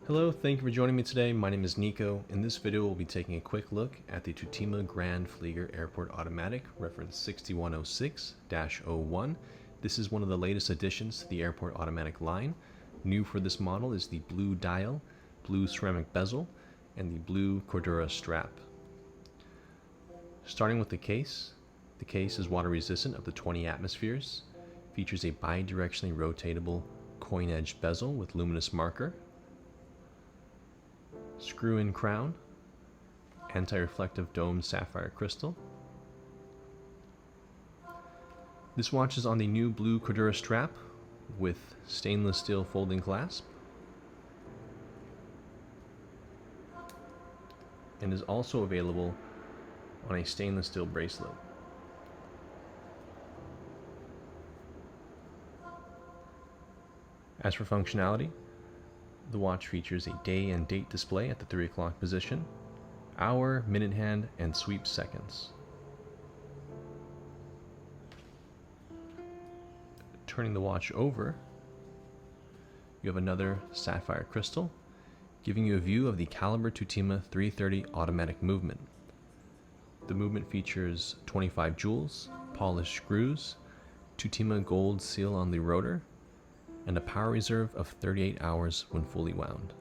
Hello, thank you for joining me today. My name is Nico. In this video, we'll be taking a quick look at the Tutima Grand Flieger Airport Automatic, reference 6106-01. This is one of the latest additions to the Airport Automatic line. New for this model is the blue dial, blue ceramic bezel, and the blue Cordura strap. Starting with the case is water resistant up to 20 atmospheres, features a bi-directionally rotatable coin-edged bezel with luminous marker, screw-in crown, anti-reflective domed sapphire crystal. This watch is on the new blue Cordura strap with stainless steel folding clasp and is also available on a stainless steel bracelet. As for functionality, the watch features a day and date display at the 3 o'clock position, hour, minute hand, and sweep seconds. Turning the watch over, you have another sapphire crystal, giving you a view of the caliber Tutima 330 automatic movement. The movement features 25 jewels, polished screws, Tutima gold seal on the rotor, and a power reserve of 38 hours when fully wound.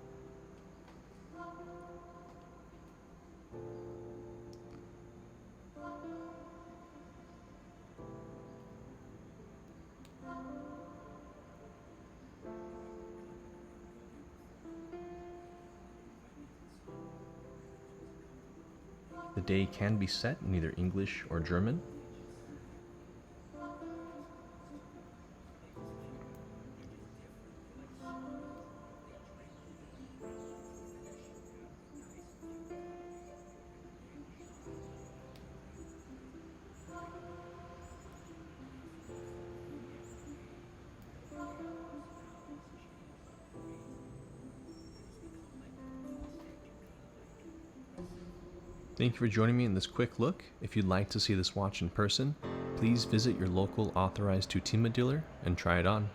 The day can be set in either English or German. Thank you for joining me in this quick look. If you'd like to see this watch in person, please visit your local authorized Tutima dealer and try it on.